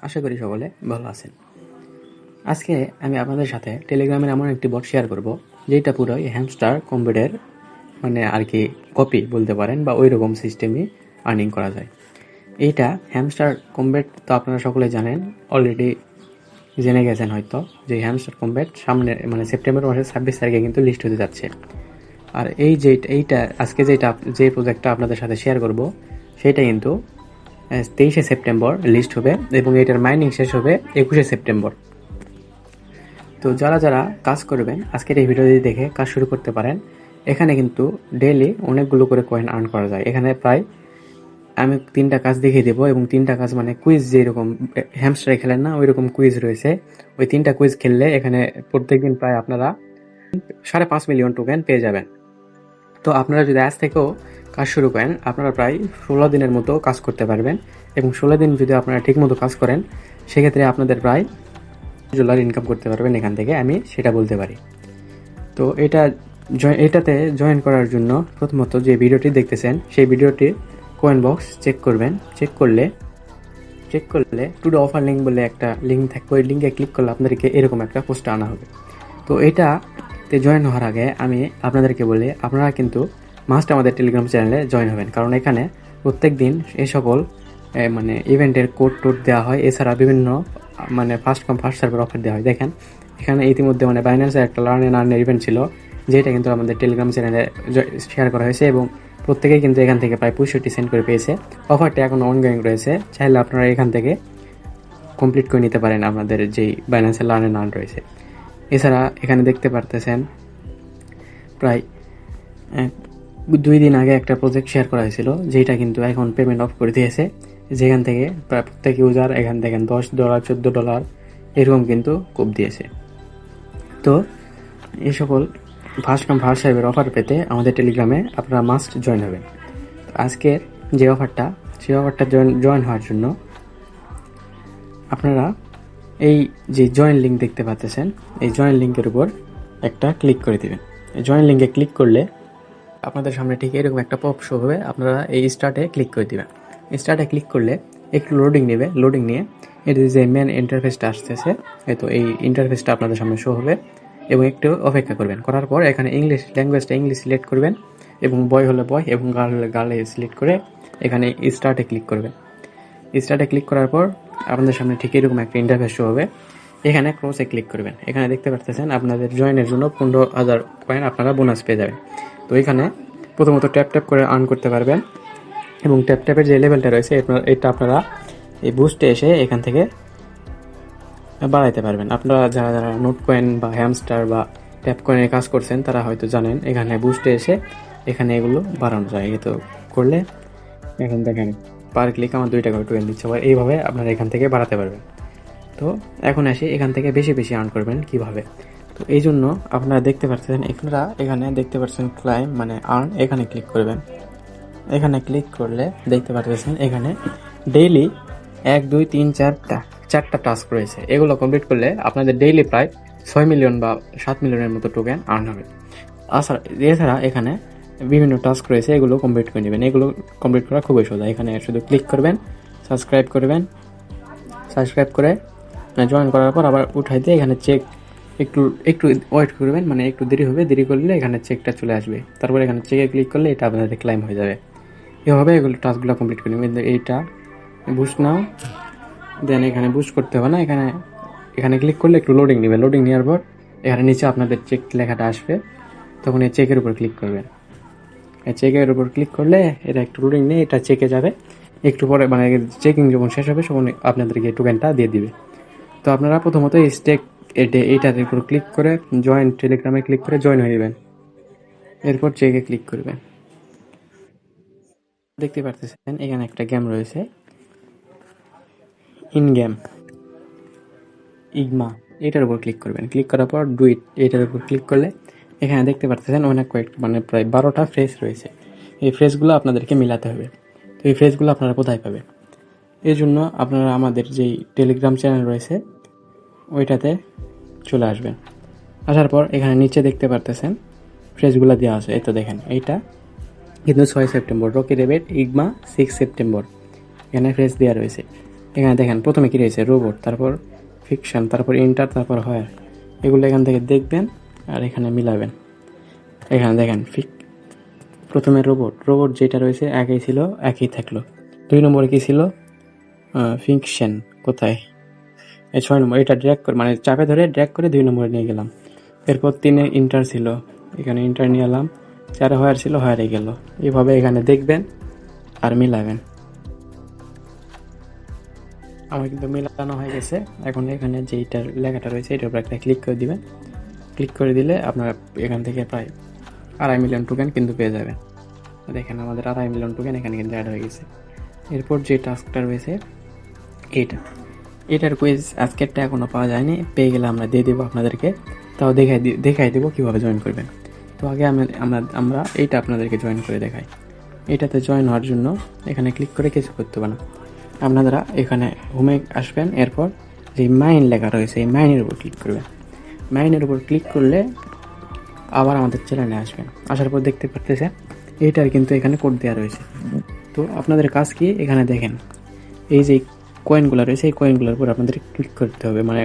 আশা করি সকলে ভালো আছেন। আজকে আমি আপনাদের সাথে টেলিগ্রামের এমন একটি বট শেয়ার করব যেটা পুরোই হ্যামস্টার কম্বেটের আর কি কপি বলতে পারেন বা ওই রকম সিস্টেমই আর্নিং করা যায়। এইটা হ্যামস্টার কম্বেট তো আপনারা সকলে জানেন, অলরেডি জেনে গেছেন হয়তো যে হ্যামস্টার কম্বেট সামনে সেপ্টেম্বর মাসের 26 তারিখে কিন্তু লিস্ট হতে যাচ্ছে। আর এইটা আজকে যে প্রজেক্টটা আপনাদের সাথে শেয়ার করব সেটা কিন্তু 23শে সেপ্টেম্বর লিস্ট হবে এবং এটার মাইনিং শেষ হবে 21শে সেপ্টেম্বর। তো যারা যারা কাজ করবেন আজকের এই ভিডিওটি দেখে কাজ শুরু করতে পারেন। এখানে কিন্তু ডেইলি অনেকগুলো করে কয়েন আর্ন করা যায়। এখানে প্রায় আমি 3টা কাজ দেখিয়ে দেবো এবং 3টা কাজ কুইজ যেরকম হ্যামস্টারে খেলেন না ওই রকম কুইজ রয়েছে। ওই 3টা কুইজ খেললে এখানে প্রত্যেকদিন প্রায় আপনারা 5.5 মিলিয়ন টোকেন পেয়ে যাবেন। তো আপনারা যদি আজ থেকেও কাজ শুরু করেন আপনারা প্রায় 16 দিনের মতো কাজ করতে পারবেন এবং 16 দিন যদি আপনারা ঠিক মতো কাজ করেন সেক্ষেত্রে আপনাদের প্রায় $1 ইনকাম করতে পারবেন এখান থেকে, আমি সেটা বলতে পারি। তো এটাতে জয়েন করার জন্য প্রথমত যে ভিডিওটি দেখতেছেন সেই ভিডিওটি কয়েন বক্স চেক করবেন। চেক করলে টু দ্য অফার লিঙ্ক বলে একটা লিঙ্ক থাকবে, ওই লিঙ্কে ক্লিক করলে আপনাদেরকে এরকম একটা পোস্ট আনা হবে। তো এটাতে জয়েন হওয়ার আগে আমি আপনাদেরকে বলি আপনারা কিন্তু মাস্ট আমাদের টেলিগ্রাম চ্যানেলে জয়েন হবেন, কারণ এখানে প্রত্যেক দিন এই সকল ইভেন্টের কোড দেওয়া হয়। এছাড়া বিভিন্ন first come first server offer দেওয়া হয়। দেখেন এখানে ইতিমধ্যে বাইন্যান্সের একটা লার্ন অ্যান্ড আর্নের ইভেন্ট ছিল যেটা কিন্তু আমাদের টেলিগ্রাম চ্যানেলে শেয়ার করা হয়েছে এবং প্রত্যেকেই কিন্তু এখান থেকে প্রায় 65 সেন্ট করে পেয়েছে। অফারটা এখন অনগোয়িং রয়েছে, চাইলে আপনারা এখান থেকে কমপ্লিট করে নিতে পারেন আপনাদের যেই বাইন্যান্সের লার্ন অ্যান্ড আর্ন রয়েছে। এছাড়া এখানে দেখতে পারতেছেন প্রায় 2 দিন আগে একটা প্রজেক্ট শেয়ার করা হয়েছিল যেটা কিন্তু এখন পেমেন্ট অফ করে দিয়েছে, যেখান থেকে প্রায় প্রত্যেক ইউজার এখান থেকে $10 $14 এরকম কিন্তু কোপ দিয়েছে। তো এই সকল ফার্স্ট কাম ফার্স্ট সার্ভের অফার পেতে আমাদের টেলিগ্রামে আপনারা মাস্ট জয়েন হবেন। আজকের যে অফারটা সেই অফারটা জয়েন হওয়ার জন্য আপনারা এই যে জয়েন লিঙ্ক দেখতে পাচ্ছেন এই জয়েন লিঙ্কের উপর একটা ক্লিক করে দিবেন। এই জয়েন লিঙ্কে ক্লিক করলে আপনাদের সামনে ঠিক এরকম একটা পপ শো হবে, আপনারা এই স্টার্টে ক্লিক করে দিবেন। স্টার্টে ক্লিক করলে একটু লোডিং নেবে, লোডিং নিয়ে এর যে মেন ইন্টারফেসটা আসতেছে এই ইন্টারফেসটা আপনাদের সামনে শো হবে এবং একটু অপেক্ষা করবেন। করার পর এখানে ইংলিশ ল্যাঙ্গুয়েজটা ইংলিশ সিলেক্ট করবেন এবং বয় হলে বয় এবং গার্ল হলে গার্লে সিলেক্ট করে এখানে স্টার্টে ক্লিক করবেন। স্টার্টে ক্লিক করার পর আপনাদের সামনে ঠিক এরকম একটা ইন্টারফেস শো হবে। এখানে ক্রসে ক্লিক করবেন। এখানে দেখতে পাচ্ছেন আপনাদের জয়েনের জন্য 15,000 কয়েন আপনারা বোনাস পেয়ে যাবেন। তো এখানে প্রথমত ট্যাপ করে আর্ন করতে পারবেন এবং ট্যাপের যে লেভেলটা রয়েছে এটা আপনারা এই বুস্টে এসে এখান থেকে বাড়াইতে পারবেন। আপনারা যারা নোট কয়েন বা হ্যামস্টার বা ট্যাপ কয়েনে কাজ করছেন তারা হয়তো জানেন এখানে বুস্টে এসে এখানে এগুলো বাড়ানো যায়। তো করলে এখন দেখেন পার ক্লিক আমার 2 টাকা টোকেন দিচ্ছে, এইভাবে আপনারা এখান থেকে বাড়াতে পারবেন। তো এখন আসি এখান থেকে বেশি আর্ন করবেন কিভাবে। তো এই জন্য আপনারা দেখতে পাচ্ছেন এখানে দেখতে পাচ্ছেন ক্লাইম আর্ন, এখানে ক্লিক করবেন। এখানে ক্লিক করলে দেখতে পাচ্ছেন এখানে ডেইলি 1 2 3 4টা টাস্ক রয়েছে। এগুলো কমপ্লিট করলে আপনাদের ডেইলি প্রায় 6 মিলিয়ন বা 7 মিলিয়নের মতো টোকেন আর্ন হবে। এছাড়া এখানে বিভিন্ন টাস্ক রয়েছে, এগুলো কমপ্লিট করে নেবেন। এগুলো কমপ্লিট করা খুবই সোজা। এখানে শুধু ক্লিক করবেন, সাবস্ক্রাইব করে জয়েন করার পর আবার উঠাই দিয়ে এখানে চেক একটু ওয়েট করবেন, একটু দেরি হবে। দেরি করলে এখানে চেকটা চলে আসবে, তারপরে এখানে চেকে ক্লিক করলে এটা আপনাদের ক্লাইম হয়ে যাবে। এভাবে এগুলো টাস্কগুলো কমপ্লিট করে নেবেন। এইটা বুস্ট নাও, দেন এখানে বুস্ট করতে হবে না, এখানে ক্লিক করলে একটু লোডিং নেবে। লোডিং নেওয়ার পর এখানে নিচে আপনাদের চেক লেখাটা আসবে, তখন এই চেকের উপর ক্লিক করবেন। এই চেকের উপর ক্লিক করলে এটা একটু লোডিং নিয়ে এটা চেকে যাবে। একটু পরে চেকিং যখন শেষ হবে তখন আপনাদেরকে টোকেনটা দিয়ে দিবে। তো আপনারা প্রথমত এইটার উপর ক্লিক করে জয়েন টেলিগ্রামে ক্লিক করে জয়েন হয়ে যাবেন। এরপর চেকে ক্লিক করবেন। দেখতে পারতেছেন এখানে একটা গেম রয়েছে, ইন গেম ইগমা, এটার উপর ক্লিক করবেন। ক্লিক করার পর ডুইট এটার উপর ক্লিক করলে এখানে দেখতে পারতেছেন অনেক প্রায় 12টা ফ্রেজ রয়েছে। এই ফ্রেজগুলো আপনাদেরকে মিলাতে হবে। তো এই ফ্রেজগুলো আপনারা কোথায় পাবেন? এই জন্য আপনারা আমাদের যেই টেলিগ্রাম চ্যানেল রয়েছে ওইটাতে চলে আসবেন। আসার পর এখানে নিচে দেখতে পারতেছেন ফ্রেজগুলো দেওয়া আছে। এই তো দেখেন এইটা কিন্তু 6 সেপ্টেম্বর, রকি রেবেট ইগমা 6 সেপ্টেম্বর, এখানে ফ্রেজ দেওয়া রয়েছে। এখানে দেখেন প্রথমে কী রয়েছে রোবট, তারপর ফিকশন, তারপর ইন্টার, তারপর হায়ার। এগুলো এখান থেকে দেখবেন আর এখানে মিলাবেন। এখানে দেখেন প্রথমে রোবট যেটা রয়েছে একই ছিল, একই থাকলো। 2 নম্বরে কী ছিল? ফিকশন। কোথায়? এই 6 নম্বর, এটা ড্র্যাগ করে মানে চাপে ধরে ড্র্যাগ করে 2 নম্বরে নিয়ে গেলাম। এরপর 3-এ ইন্টার ছিল, এখানে ইন্টার নিয়ে এলাম। 4-এ হায়ার ছিল, হায়ারে গেল। এইভাবে এখানে দেখবেন আর মিলাবেন। আমার কিন্তু মেলানো হয়ে গেছে। এখন এখানে যেইটার লেখাটা রয়েছে এটার উপর একটা ক্লিক করে দিবেন। ক্লিক করে দিলে আপনারা এখান থেকে প্রায় 2.5 মিলিয়ন টোকেন কিন্তু পেয়ে যাবেন। দেখেন আমাদের 2.5 মিলিয়ন টোকেন এখানে কিন্তু অ্যাড হয়ে গেছে। এরপর যে টাস্কটা রয়েছে এটার কুইজ আজকেরটা এখনও পাওয়া যায়নি, পেয়ে গেলে আমরা দিয়ে দেবো আপনাদেরকে। তাও দেখাই দেবো কীভাবে জয়েন করবেন। তো আগে আমরা এইটা আপনাদেরকে জয়েন করে দেখাই। এটাতে জয়েন হওয়ার জন্য এখানে ক্লিক করে কিছু করতে হবে না, আপনারা এখানে হোমে আসবেন। এরপর যে মাইন লেখা রয়েছে এই মাইনের উপর ক্লিক করবেন। মাইনের উপর ক্লিক করলে আবার আমাদের চ্যানেলে আসবেন। আসার পর দেখতে পারতেছেন এইটার কিন্তু এখানে কোড দেওয়া রয়েছে। তো আপনাদের কাজ কি, এখানে দেখেন এই যে কয়েনগুলো রয়েছে এই কয়েনগুলোর উপর আপনাদের ক্লিক করতে হবে, মানে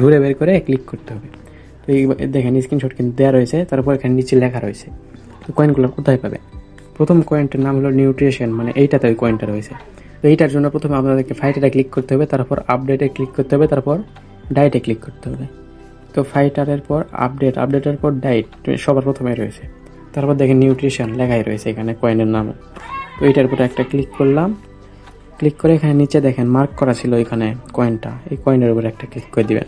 ঘুরে বের করে ক্লিক করতে হবে। তো এই দেখেন স্ক্রিনশট কিন্তু দেওয়া রয়েছে, তারপর এখানে নিচে লেখা রয়েছে। তো কয়েনগুলো কোথায় পাবে? প্রথম কয়েনটার নাম হলো নিউট্রিশন, মানে এইটাতে ওই কয়েনটা রয়েছে। তো এইটার জন্য প্রথমে আপনাদেরকে ফাইটারে ক্লিক করতে হবে, তারপর আপডেটে ক্লিক করতে হবে, তারপর ডায়েটে ক্লিক করতে হবে। তো ফাইটারের পর আপডেটের পর ডায়েট সবার প্রথমে রয়েছে। তারপর দেখেন নিউট্রিশন লেখাই রয়েছে এখানে কয়েনের নামে। তো এইটার উপর একটা ক্লিক করলাম। ক্লিক করে এখানে নিচে দেখেন মার্ক করা ছিল এখানে কয়েনটা, এই কয়েনের উপর একটা ক্লিক করে দিবেন।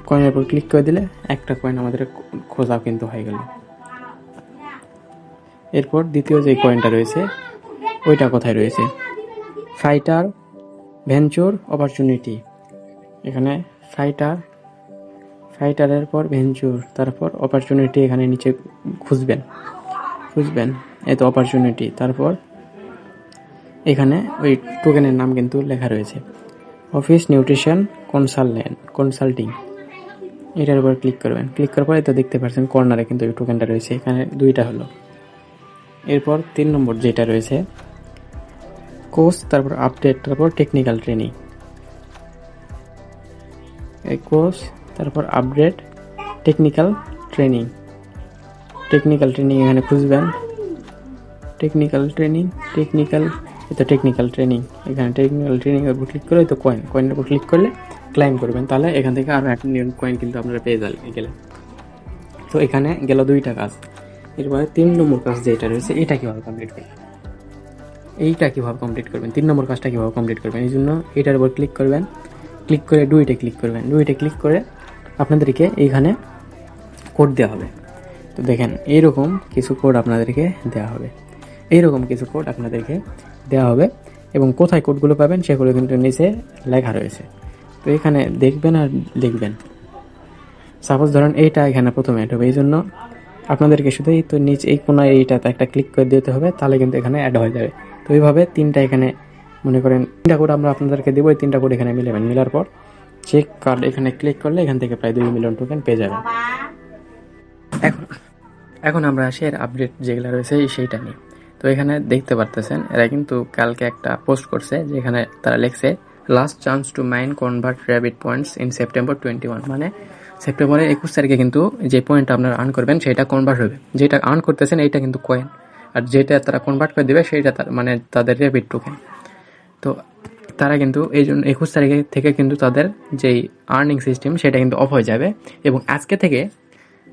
কয়েনের উপর ক্লিক করে দিলে একটা কয়েন আমাদের খোঁজা কিন্তু হয়ে গেল। এরপর দ্বিতীয় যে কয়েনটা রয়েছে ওইটা কোথায় রয়েছে? Fighter venture opportunity. এখানে ফাইটারের পর ভেঞ্চুর, তারপর অপরচুনিটি, এখানে নিচে খুঁজবেন। এই তো অপরচুনিটি। তারপর এখানে ওই টোকেনের নাম কিন্তু লেখা রয়েছে অফিস নিউট্রিশন কনসাল্টিং। এটার উপর ক্লিক করবেন। ক্লিক করার পরে তো দেখতে পাচ্ছেন কর্নারে কিন্তু ওই টোকেনটা রয়েছে, এখানে 2টা হলো। এরপর 3 নম্বর যেটা রয়েছে কোর্স, তারপর আপডেট, তারপর টেকনিক্যাল ট্রেনিং। এই কোর্স, তারপর আপডেট, টেকনিক্যাল ট্রেনিং এখানে খুঁজবেন। টেকনিক্যাল ট্রেনিং এখানে টেকনিক্যাল ট্রেনিং এর উপর ক্লিক করে তো কয়েনের উপর ক্লিক করলে ক্লাইম করবেন, তাহলে এখান থেকে আরও 1 মিলিয়ন কয়েন কিন্তু আপনারা পেয়ে গেলেন। তো এখানে গেল 2টা কাজ। এরপরে 3 নম্বর কাজ যেটা রয়েছে এটা কীভাবে কমপ্লিট করবেন? 3 নম্বর কাজটা কীভাবে কমপ্লিট করবেন? এই জন্য এটার উপর ক্লিক করবেন। ক্লিক করে ডুইটে ক্লিক করে আপনাদেরকে এইখানে কোড দেওয়া হবে। তো দেখেন এইরকম কিছু কোড আপনাদেরকে দেওয়া হবে এবং কোথায় কোডগুলো পাবেন সেগুলো কিন্তু নিচে লেখা রয়েছে। তো এখানে দেখবেন আর লিখবেন। সাপোজ ধরেন এইটা এখানে প্রথমে অ্যাড হবে, এই জন্য আপনাদেরকে শুধু এই তো নিচে এই কোনায় এইটাতে একটা ক্লিক করে দিতে হবে, তাহলে কিন্তু এখানে অ্যাড হয়ে যাবে। তো এইভাবে 3টা এখানে মনে করেন 3টা কোড আমরা আপনাদেরকে দেবো, এই 3টা কোড এখানে মিলার পর চেক কার্ড এখানে ক্লিক করলে এখান থেকে প্রায় 2 মিলিয়ন টোকেন পেয়ে যাবেন। এখন আমরা আসি এর আপডেট যেগুলো রয়েছে সেইটা নিয়ে। তো এখানে দেখতে পারতেছেন এরা কিন্তু কালকে একটা পোস্ট করছে, যেখানে তারা লিখছে last chance to mine convert rabbit points in September 21, মানে সেপ্টেম্বরের 21 তারিখে কিন্তু যে পয়েন্ট আপনারা আর্ন করবেন সেটা কনভার্ট হবে। যেটা আর্ন করতেছেন এইটা কিন্তু কয়েন, আর যেটা তারা কনভার্ট করে দেবে সেইটা মানে তাদের র্যাবিট টোকেন। তো তারা কিন্তু এই জন্য 21 তারিখে থেকে কিন্তু তাদের যেই আর্নিং সিস্টেম সেটা কিন্তু অফ হয়ে যাবে। এবং আজকে থেকে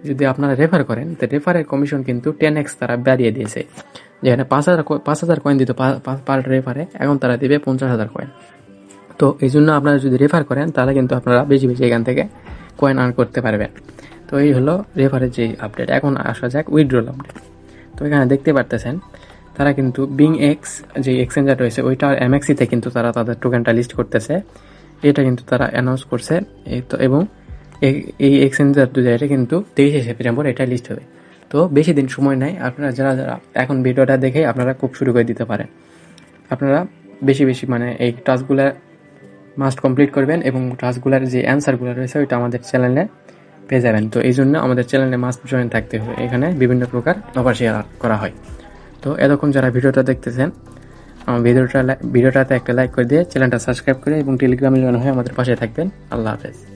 যদি আপনারা রেফার করেন তো রেফারের কমিশন কিন্তু 10x তারা বাড়িয়ে দিয়েছে। যেখানে 5,000 কয়েন দিত পার রেফারে, এখন তারা দিবে 50,000 কয়েন। তো এই জন্য আপনারা যদি রেফার করেন তাহলে কিন্তু আপনারা বেশি এখান থেকে কয়েন আর্ন করতে পারবেন। তো এই হলো রেফারের যে আপডেট। এখন আসা যাক উইথড্রল আপডেট। তো এখানে দেখতে পারতেছেন তারা কিন্তু বিংএক্স যে এক্সচেঞ্জার রয়েছে ওইটা এমএক্সিতে কিন্তু তারা তাদের টোকেনটা লিস্ট করতেছে। এটা কিন্তু তারা অ্যানাউন্স করছে। এবং এই এক্সচেঞ্জার দুজায়গায় কিন্তু 23শে সেপ্টেম্বর এটা লিস্ট হবে। তো বেশি দিন সময় নাই, আপনারা যারা এখন ভিডিওটা দেখে আপনারা খুব শুরু করে দিতে পারেন। আপনারা বেশি মানে এই টাস্কগুলো মাস্ট কমপ্লিট করবেন এবং টাস্কগুলোর যে অ্যান্সারগুলো রয়েছে ওইটা আমাদের চ্যানেলে পেয়ে যাবেন। তো এই জন্য আমাদের চ্যানেলে মাস্ট জয়েন থাকতে হবে, এখানে বিভিন্ন প্রকার অফার শেয়ার করা হয়। তো এতক্ষণ যারা ভিডিওটা দেখতেছেন আমার ভিডিওটাতে একটা লাইক করে দিয়ে চ্যানেলটা সাবস্ক্রাইব করে এবং টেলিগ্রামে জয়েন হয়ে আমাদের পাশে থাকবেন। আল্লাহ হাফেজ।